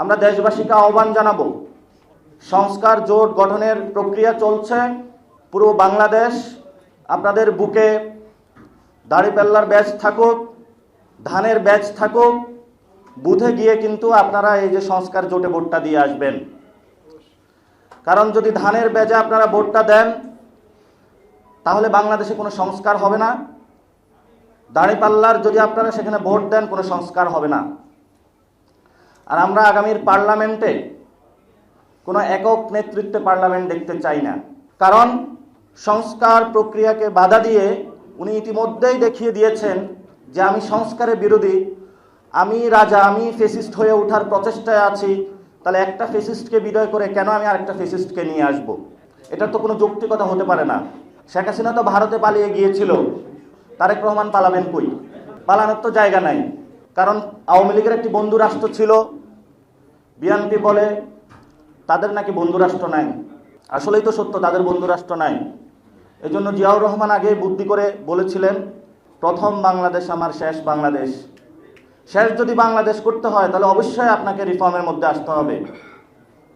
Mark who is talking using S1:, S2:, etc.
S1: আমরা দেশবাসীকে আহ্বান জানাবো, সংস্কার জোট গঠনের প্রক্রিয়া চলছে। পুরো বাংলাদেশ আপনাদের বুকে দাড়িপাল্লার ব্যাচ থাকুক, ধানের ব্যাচ থাকুক, বুথে গিয়ে কিন্তু আপনারা এই যে সংস্কার জোটে ভোটটা দিয়ে আসবেন। কারণ যদি ধানের ব্যাচে আপনারা ভোটটা দেন তাহলে বাংলাদেশে কোনো সংস্কার হবে না। দাড়িপাল্লার যদি আপনারা সেখানে ভোট দেন কোনো সংস্কার হবে না। আর আমরা আগামীর পার্লামেন্টে কোনো একক নেতৃত্বে পার্লামেন্ট দেখতে চাই না। কারণ সংস্কার প্রক্রিয়াকে বাধা দিয়ে উনি ইতিমধ্যেই দেখিয়ে দিয়েছেন যে আমি সংস্কারের বিরোধী, আমি রাজা, আমি ফেসিস্ট হয়ে ওঠার প্রচেষ্টায় আছি। তাহলে একটা ফেসিস্টকে বিদায় করে কেন আমি আরেকটা ফেসিস্টকে নিয়ে আসব? এটা তো কোনো যৌক্তিকতা হতে পারে না। শেখ হাসিনা তো ভারতে পালিয়ে গিয়েছিল, তারেক রহমান পালাবেন কই? পালানোর তো জায়গা নাই। কারণ আওয়ামী লীগের একটি বন্ধু রাষ্ট্র ছিল, বিএনপি বলে তাদের নাকি বন্ধু রাষ্ট্র নাই। আসলেই তো সত্য, তাদের বন্ধু রাষ্ট্র নাই। এই জন্য জিয়াউর রহমান আগে বুদ্ধি করে বলেছিলেন, প্রথম বাংলাদেশ আমার শেষ বাংলাদেশ। শেষ যদি বাংলাদেশ করতে হয় তাহলে অবশ্যই আপনাকে রিফর্মের মধ্যে আসতে হবে।